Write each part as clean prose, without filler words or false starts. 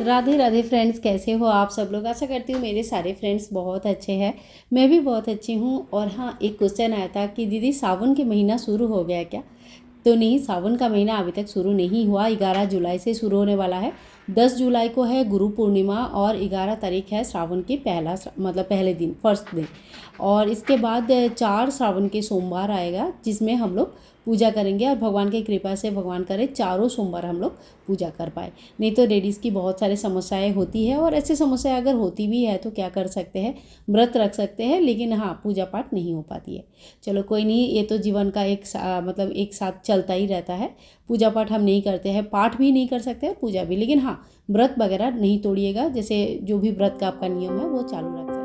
Radhe Radhe friends, कैसे हो आप सब लोग। आशा करती हूँ मेरे सारे फ्रेंड्स बहुत अच्छे हैं। मैं भी बहुत अच्छी हूँ। और हाँ, एक क्वेश्चन आया था कि दीदी सावन के महीना शुरू हो गया क्या। तो नहीं, सावन का महीना अभी तक शुरू नहीं हुआ। 11 जुलाई से शुरू होने वाला है। 10 जुलाई को है गुरु पूर्णिमा और 11 तारीख है श्रावण की पहले दिन, फर्स्ट दिन। और इसके बाद 4 श्रावण के सोमवार आएगा, जिसमें हम लोग पूजा करेंगे। और भगवान की कृपा से भगवान करे चारों सोमवार हम लोग पूजा कर पाए। नहीं तो लेडीज़ की बहुत सारी समस्याएं होती है, और ऐसी समस्याएं अगर होती भी है तो क्या कर सकते हैं, व्रत रख सकते हैं, लेकिन हाँ, पूजा पाठ नहीं हो पाती है। चलो कोई नहीं, ये तो जीवन का एक साथ चलता ही रहता है। पूजा पाठ हम नहीं करते हैं, पाठ भी नहीं कर सकते हैं, पूजा भी। लेकिन हाँ, व्रत वगैरह नहीं तोड़िएगा। जैसे जो भी व्रत का आपका नियम है वो चालू रख सकते हैं।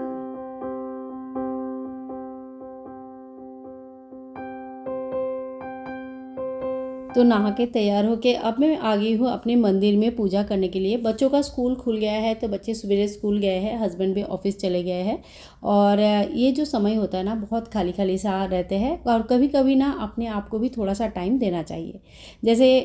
तो नहा के तैयार होके अब मैं आ गई हूँ अपने मंदिर में पूजा करने के लिए। बच्चों का स्कूल खुल गया है, तो बच्चे सवेरे स्कूल गए हैं, हस्बैंड भी ऑफिस चले गए हैं। और ये जो समय होता है ना, बहुत खाली खाली सा रहते हैं। और कभी कभी ना अपने आप को भी थोड़ा सा टाइम देना चाहिए। जैसे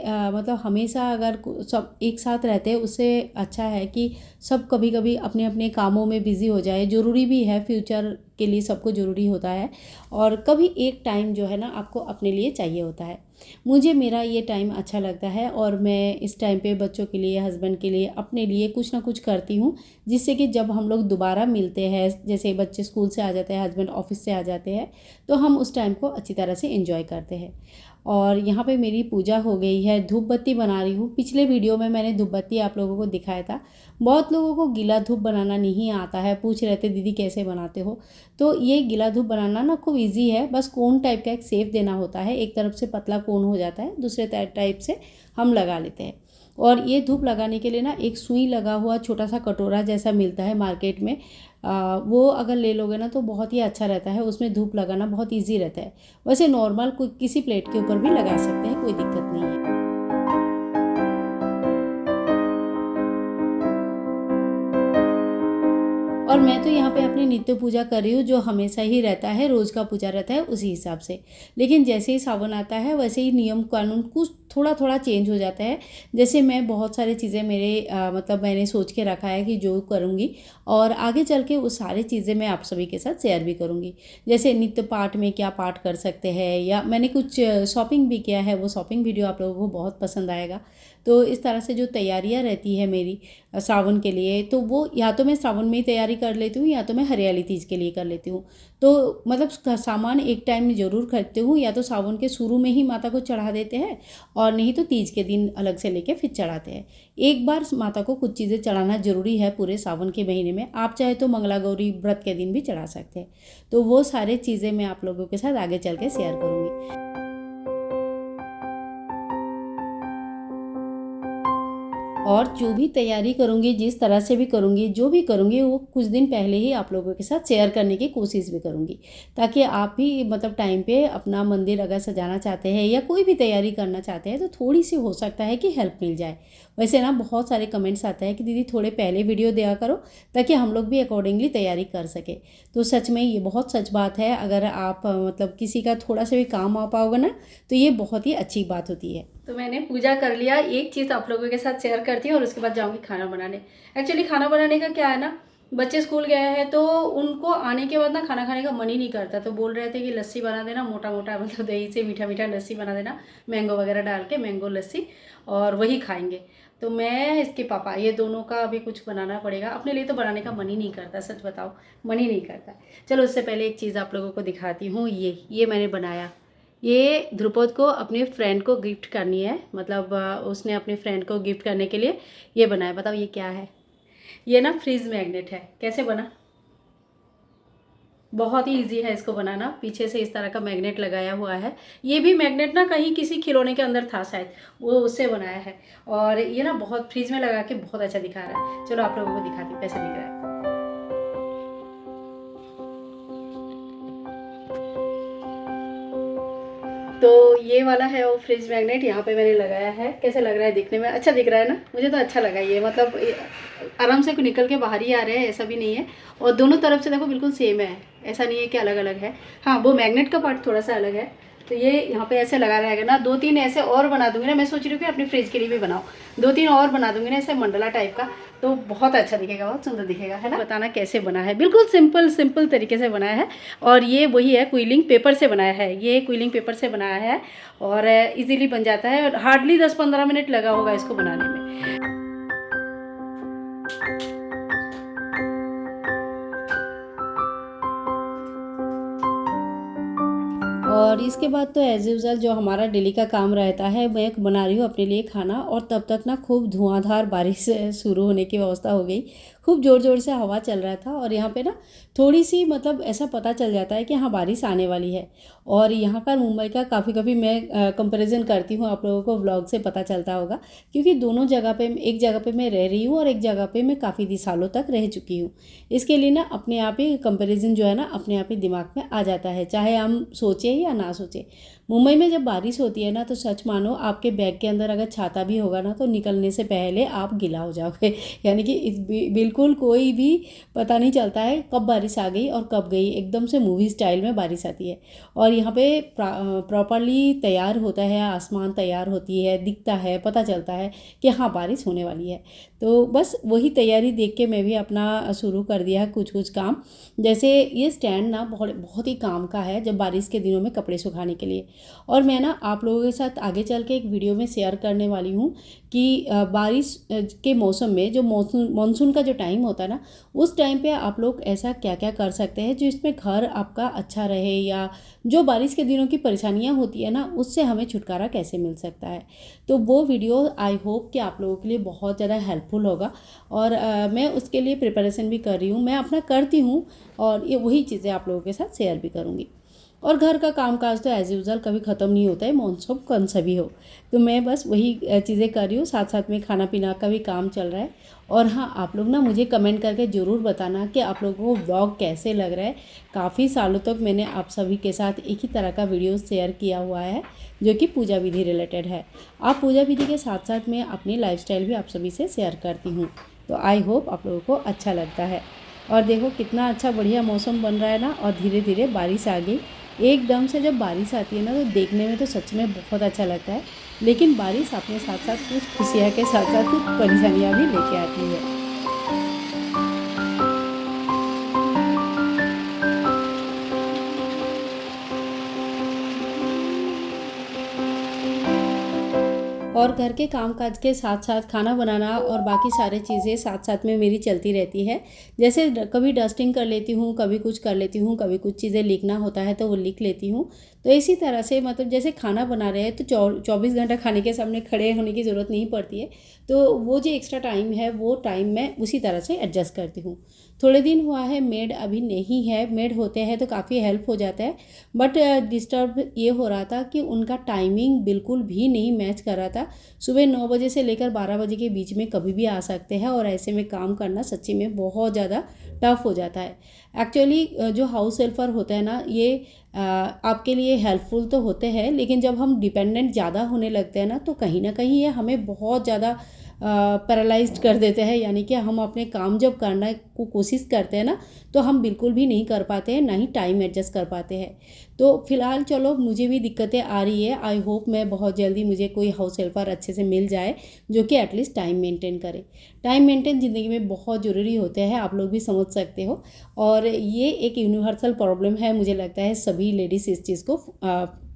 हमेशा अगर सब एक साथ रहते हैं, उससे अच्छा है कि सब कभी कभी अपने अपने कामों में बिज़ी हो जाए। ज़रूरी भी है, फ्यूचर के लिए सबको ज़रूरी होता है। और कभी एक टाइम जो है ना, आपको अपने लिए चाहिए होता है। मुझे मेरा ये टाइम अच्छा लगता है, और मैं इस टाइम पे बच्चों के लिए, हस्बैंड के लिए, अपने लिए कुछ ना कुछ करती हूँ, जिससे कि जब हम लोग दोबारा मिलते हैं, जैसे बच्चे स्कूल से आ जाते हैं, हस्बैंड ऑफिस से आ जाते हैं, तो हम उस टाइम को अच्छी तरह से एंजॉय करते हैं। और यहाँ पे मेरी पूजा हो गई है, धूप बत्ती बना रही हूँ। पिछले वीडियो में मैंने धूप बत्ती आप लोगों को दिखाया था। बहुत लोगों को गीला धूप बनाना नहीं आता है, पूछ रहे थे दीदी कैसे बनाते हो। तो ये गीला धूप बनाना ना खूब इजी है। बस कोन टाइप का एक शेप देना होता है, एक तरफ से पतला कोन हो जाता है, दूसरे टाइप से हम लगा लेते हैं। और ये धूप लगाने के लिए ना एक सुई लगा हुआ छोटा सा कटोरा जैसा मिलता है मार्केट में। वो अगर ले लोगे ना तो बहुत ही अच्छा रहता है, उसमें धूप लगाना बहुत ईजी रहता है। वैसे नॉर्मल कोई किसी प्लेट के ऊपर भी लगा सकते हैं, कोई दिक्कत नहीं है। और मैं तो यहाँ पे अपनी नित्य पूजा कर रही हूँ, जो हमेशा ही रहता है, रोज़ का पूजा रहता है उसी हिसाब से। लेकिन जैसे ही सावन आता है, वैसे ही नियम कानून कुछ थोड़ा थोड़ा चेंज हो जाता है। जैसे मैं बहुत सारी चीज़ें मैंने सोच के रखा है कि जो करूँगी, और आगे चल के वो सारी चीज़ें मैं आप सभी के साथ शेयर भी करूँगी। जैसे नित्य पाठ में क्या पाठ कर सकते हैं, या मैंने कुछ शॉपिंग भी किया है, वो शॉपिंग वीडियो आप लोगों को बहुत पसंद आएगा। तो इस तरह से जो तैयारियाँ रहती है मेरी सावन के लिए, तो वो या तो मैं सावन में ही तैयारी कर लेती हूँ, या तो मैं हरियाली तीज के लिए कर लेती हूँ। तो मतलब सामान एक टाइम में ज़रूर खरीदती हूँ, या तो सावन के शुरू में ही माता को चढ़ा देते हैं, और नहीं तो तीज के दिन अलग से लेके फिर चढ़ाते हैं। एक बार माता को कुछ चीज़ें चढ़ाना ज़रूरी है पूरे सावन के महीने में। आप चाहे तो मंगला गौरी व्रत के दिन भी चढ़ा सकते हैं। तो वो सारी चीज़ें मैं आप लोगों के साथ आगे चल के शेयर करूँगी। और जो भी तैयारी करूँगी, जिस तरह से भी करूँगी, जो भी करूँगी, वो कुछ दिन पहले ही आप लोगों के साथ शेयर करने की कोशिश भी करूँगी, ताकि आप भी टाइम पे अपना मंदिर अगर सजाना चाहते हैं या कोई भी तैयारी करना चाहते हैं, तो थोड़ी सी हो सकता है कि हेल्प मिल जाए। वैसे ना बहुत सारे कमेंट्स आते हैं कि दीदी थोड़े पहले वीडियो दिया करो, ताकि हम लोग भी अकॉर्डिंगली तैयारी कर सके। तो सच में ये बहुत सच बात है। अगर आप किसी का थोड़ा सा भी काम आ पाओगे ना, तो ये बहुत ही अच्छी बात होती है। तो मैंने पूजा कर लिया। एक चीज़ आप लोगों के साथ शेयर करती हूँ, और उसके बाद जाऊँगी खाना बनाने। एक्चुअली खाना बनाने का क्या है ना, बच्चे स्कूल गए हैं, तो उनको आने के बाद ना खाना खाने का मन ही नहीं करता। तो बोल रहे थे कि लस्सी बना देना, मोटा मोटा दही से मीठा मीठा लस्सी बना देना, मैंगो वगैरह डाल के, मैंगो लस्सी, और वही खाएंगे। तो मैं, इसके पापा, ये दोनों का अभी कुछ बनाना पड़ेगा। अपने लिए तो बनाने का मन ही नहीं करता, सच बताओ, मन ही नहीं करता। चलो उससे पहले एक चीज़ आप लोगों को दिखाती हूँ। ये मैंने बनाया। ये ध्रुपद को अपने फ्रेंड को गिफ्ट करनी है, उसने अपने फ्रेंड को गिफ्ट करने के लिए ये बनाया। बताओ ये क्या है। ये ना फ्रिज मैग्नेट है। कैसे बना, बहुत ही इजी है इसको बनाना। पीछे से इस तरह का मैग्नेट लगाया हुआ है। ये भी मैग्नेट ना कहीं किसी खिलौने के अंदर था शायद, वो उससे बनाया है। और ये ना बहुत फ्रिज में लगा के बहुत अच्छा दिखा रहा है। चलो आप लोगों को दिखाती हूँ कैसे दिख रहा है। तो ये वाला है वो फ्रिज मैग्नेट, यहाँ पे मैंने लगाया है। कैसे लग रहा है दिखने में, अच्छा दिख रहा है ना। मुझे तो अच्छा लगा ये, आराम से निकल के बाहर ही आ रहे हैं, ऐसा भी नहीं है। और दोनों तरफ से देखो बिल्कुल सेम है, ऐसा नहीं है कि अलग अलग है। हाँ, वो मैग्नेट का पार्ट थोड़ा सा अलग है। तो ये यहाँ पे ऐसे लगा रहेगा ना, 2-3 ऐसे और बना दूंगी ना, मैं सोच रही हूँ कि अपनी फ्रिज के लिए भी बनाऊँ, 2-3 और बना दूंगी ना ऐसे मंडला टाइप का, तो बहुत अच्छा दिखेगा, बहुत सुंदर दिखेगा, है ना। बताना कैसे बना है, बिल्कुल सिंपल तरीके से बनाया है। और ये वही है, क्विलिंग पेपर से बनाया है, ये क्विलिंग पेपर से बनाया है और इजीली बन जाता है और हार्डली 10-15 मिनट लगा होगा इसको बनाने में। और इसके बाद तो एज़ यूज़ुअल जो हमारा डेली का काम रहता है, मैं बना रही हूँ अपने लिए खाना और तब तक ना खूब धुआंधार बारिश शुरू होने की व्यवस्था हो गई। खूब ज़ोर से हवा चल रहा था और यहाँ पे ना थोड़ी सी मतलब ऐसा पता चल जाता है कि हाँ बारिश आने वाली है। और यहाँ का मुंबई का कभी मैं कंपैरिजन करती हूँ, आप लोगों को व्लॉग से पता चलता होगा, क्योंकि दोनों जगह पे, एक जगह पे मैं रह रही हूँ और एक जगह पे मैं काफ़ी सालों तक रह चुकी हूँ। इसके लिए ना अपने आप ही कंपैरिजन जो है ना अपने आप ही दिमाग में आ जाता है, चाहे हम सोचें या ना सोचें। मुंबई में जब बारिश होती है ना तो सच मानो आपके बैग के अंदर अगर छाता भी होगा ना तो निकलने से पहले आप गीला हो जाओगे यानी कि बिल्कुल कोई भी पता नहीं चलता है कब बारिश आ गई और कब गई, एकदम से मूवी स्टाइल में बारिश आती है। और यहाँ पे प्रॉपरली तैयार होता है, आसमान तैयार होती है, दिखता है, पता चलता है कि हाँ बारिश होने वाली है। तो बस वही तैयारी देख के मैं भी अपना शुरू कर दिया कुछ काम। जैसे ये स्टैंड ना बहुत ही काम का है जब बारिश के दिनों में कपड़े सुखाने के लिए। और मैं ना आप लोगों के साथ आगे चल के एक वीडियो में शेयर करने वाली हूँ कि बारिश के मौसम में जो मानसून का जो टाइम होता है ना, उस टाइम पे आप लोग ऐसा क्या क्या कर सकते हैं जो इसमें घर आपका अच्छा रहे, या जो बारिश के दिनों की परेशानियाँ होती है ना उससे हमें छुटकारा कैसे मिल सकता है। तो वो वीडियो आई होप कि आप लोगों के लिए बहुत ज़्यादा हेल्पफुल होगा और मैं उसके लिए प्रिपरेशन भी कर रही हूँ, मैं अपना करती हूँ और ये वही चीज़ें आप लोगों के साथ शेयर भी करूँगी। और घर का कामकाज तो एज़ यूज़ुअल कभी ख़त्म नहीं होता है, मौसम कौन सा भी हो। तो मैं बस वही चीज़ें कर रही हूँ, साथ साथ में खाना पीना का भी काम चल रहा है। और हाँ, आप लोग ना मुझे कमेंट करके ज़रूर बताना कि आप लोगों को व्लॉग कैसे लग रहा है। काफ़ी सालों तक मैंने आप सभी के साथ एक ही तरह का वीडियो शेयर किया हुआ है जो कि पूजा विधि रिलेटेड है। आप पूजा विधि के साथ साथ मैं अपनी लाइफस्टाइल भी आप सभी से शेयर करती हूँ, तो आई होप आप लोगों को अच्छा लगता है। और देखो कितना अच्छा बढ़िया मौसम बन रहा है ना, और धीरे धीरे बारिश आ गई। एकदम से जब बारिश आती है ना तो देखने में तो सच में बहुत अच्छा लगता है, लेकिन बारिश अपने साथ साथ कुछ खुशियाँ के साथ साथ कुछ परेशानियाँ भी लेके आती है। और घर के कामकाज के साथ साथ खाना बनाना और बाकी सारी चीज़ें साथ साथ में मेरी चलती रहती है। जैसे कभी डस्टिंग कर लेती हूँ, कभी कुछ कर लेती हूँ, कभी कुछ चीज़ें लिखना होता है तो वो लिख लेती हूँ। तो इसी तरह से मतलब जैसे खाना बना रहे हैं तो 24 घंटा खाने के सामने खड़े होने की ज़रूरत नहीं पड़ती है, तो वो जो एक्स्ट्रा टाइम है वो टाइम मैं उसी तरह से एडजस्ट करती हूँ। थोड़े दिन हुआ है मेड अभी नहीं है, मेड होते हैं तो काफ़ी हेल्प हो जाता है, बट डिस्टर्ब ये हो रहा था कि उनका टाइमिंग बिल्कुल भी नहीं मैच कर रहा था। सुबह 9 बजे से लेकर 12 बजे के बीच में कभी भी आ सकते हैं और ऐसे में काम करना सच्ची में बहुत ज़्यादा टफ हो जाता है। एक्चुअली जो हाउस हेल्पर होता है ना, ये आपके लिए हेल्पफुल तो होते हैं, लेकिन जब हम डिपेंडेंट ज़्यादा होने लगते हैं ना तो कहीं ना कहीं ये हमें बहुत ज़्यादा पैरालाइज्ड कर देते हैं। यानी कि हम अपने काम जब करने को कोशिश करते हैं ना तो हम बिल्कुल भी नहीं कर पाते हैं, ना ही टाइम एडजस्ट कर पाते हैं। तो फिलहाल चलो मुझे भी दिक्कतें आ रही है, आई होप मैं बहुत जल्दी मुझे कोई हाउस हेल्पर अच्छे से मिल जाए जो कि एटलीस्ट टाइम मेंटेन करे। टाइम मेंटेन ज़िंदगी में बहुत ज़रूरी होते हैं, आप लोग भी समझ सकते हो। और ये एक यूनिवर्सल प्रॉब्लम है, मुझे लगता है सभी लेडीज़ इस चीज़ को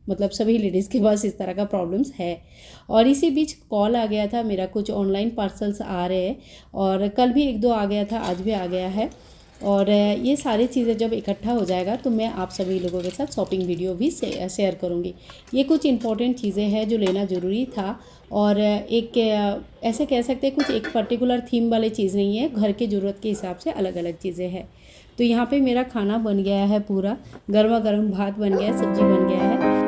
मतलब सभी लेडीज़ के पास इस तरह का प्रॉब्लम्स है। और इसी बीच कॉल आ गया था मेरा, कुछ ऑनलाइन पार्सल्स आ रहे हैं और कल भी 1-2 आ गया था, आज भी आ गया है। और ये सारी चीज़ें जब इकट्ठा हो जाएगा तो मैं आप सभी लोगों के साथ शॉपिंग वीडियो भी शेयर करूँगी। ये कुछ इंपॉर्टेंट चीज़ें हैं जो लेना ज़रूरी था, और एक ऐसे कह सकते हैं कुछ एक पर्टिकुलर थीम वाली चीज़ नहीं है, घर की ज़रूरत के हिसाब से अलग अलग चीज़ें हैं। तो यहाँ पे मेरा खाना बन गया है, पूरा गर्मा गर्म भात बन गया है, सब्जी बन गया है।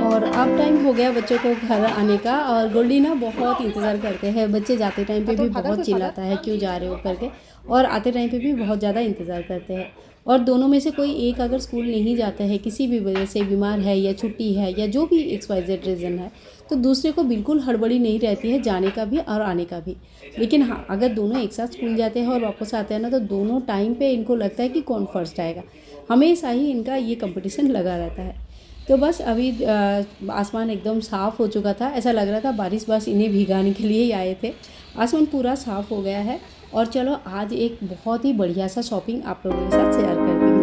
और अब टाइम हो गया बच्चों को घर आने का, और गोल्डी ना बहुत इंतज़ार करते हैं। बच्चे जाते टाइम पे भी बहुत चिल्लाता है क्यों जा रहे हो करके, और आते टाइम पे भी बहुत ज़्यादा इंतज़ार करते हैं। और दोनों में से कोई एक अगर स्कूल नहीं जाता है, किसी भी वजह से बीमार है या छुट्टी है या जो भी XYZ रीज़न है, तो दूसरे को बिल्कुल हड़बड़ी नहीं रहती है जाने का भी और आने का भी। लेकिन हाँ, अगर दोनों एक साथ स्कूल जाते हैं और वापस आते हैं ना, तो दोनों टाइम पे इनको लगता है कि कौन फर्स्ट आएगा। हमेशा ही इनका ये कंपटीशन लगा रहता है। तो बस अभी आसमान एकदम साफ़ हो चुका था, ऐसा लग रहा था बारिश बस इन्हें भिगाने के लिए ही आए थे। आसमान पूरा साफ़ हो गया है और चलो आज एक बहुत ही बढ़िया सा शॉपिंग आप लोगों के साथ शेयर करती हूँ।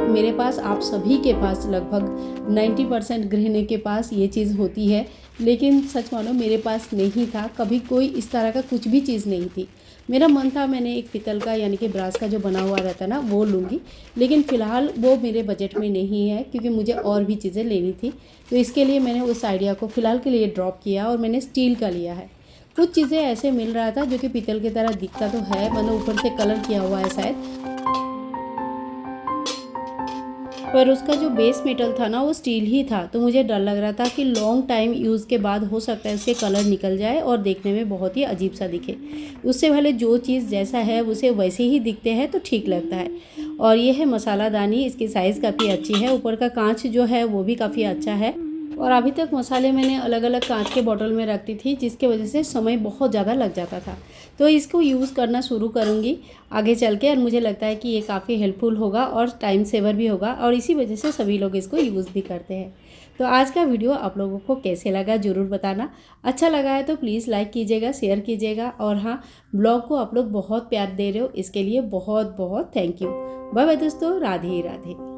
मेरे पास, आप सभी के पास लगभग 90% गृहिणी के पास ये चीज़ होती है, लेकिन सच मानो मेरे पास नहीं था, कभी कोई इस तरह का कुछ भी चीज़ नहीं थी। मेरा मन था मैंने एक पीतल का यानी कि ब्रास का जो बना हुआ रहता ना वो लूँगी, लेकिन फ़िलहाल वो मेरे बजट में नहीं है क्योंकि मुझे और भी चीज़ें लेनी थी। तो इसके लिए मैंने उस आइडिया को फ़िलहाल के लिए ड्रॉप किया और मैंने स्टील का लिया है। कुछ चीज़ें ऐसे मिल रहा था जो कि पीतल की तरह दिखता तो है, मतलब ऊपर से कलर किया हुआ है शायद, पर उसका जो बेस मेटल था ना वो स्टील ही था। तो मुझे डर लग रहा था कि लॉन्ग टाइम यूज़ के बाद हो सकता है उसके कलर निकल जाए और देखने में बहुत ही अजीब सा दिखे। उससे पहले जो चीज़ जैसा है उसे वैसे ही दिखते हैं तो ठीक लगता है। और ये है मसालादानी, इसकी साइज़ काफ़ी अच्छी है, ऊपर का कांच जो है वो भी काफ़ी अच्छा है। और अभी तक मसाले मैंने अलग अलग कांच के बॉटल में रखती थी, जिसके वजह से समय बहुत ज़्यादा लग जाता था। तो इसको यूज़ करना शुरू करूँगी आगे चल के, और मुझे लगता है कि ये काफ़ी हेल्पफुल होगा और टाइम सेवर भी होगा, और इसी वजह से सभी लोग इसको यूज़ भी करते हैं। तो आज का वीडियो आप लोगों को कैसे लगा ज़रूर बताना। अच्छा लगा है तो प्लीज़ लाइक कीजिएगा, शेयर कीजिएगा, और हाँ, ब्लॉग को आप लोग बहुत प्यार दे रहे हो, इसके लिए बहुत बहुत थैंक यू। बाय बाय दोस्तों, राधे राधे।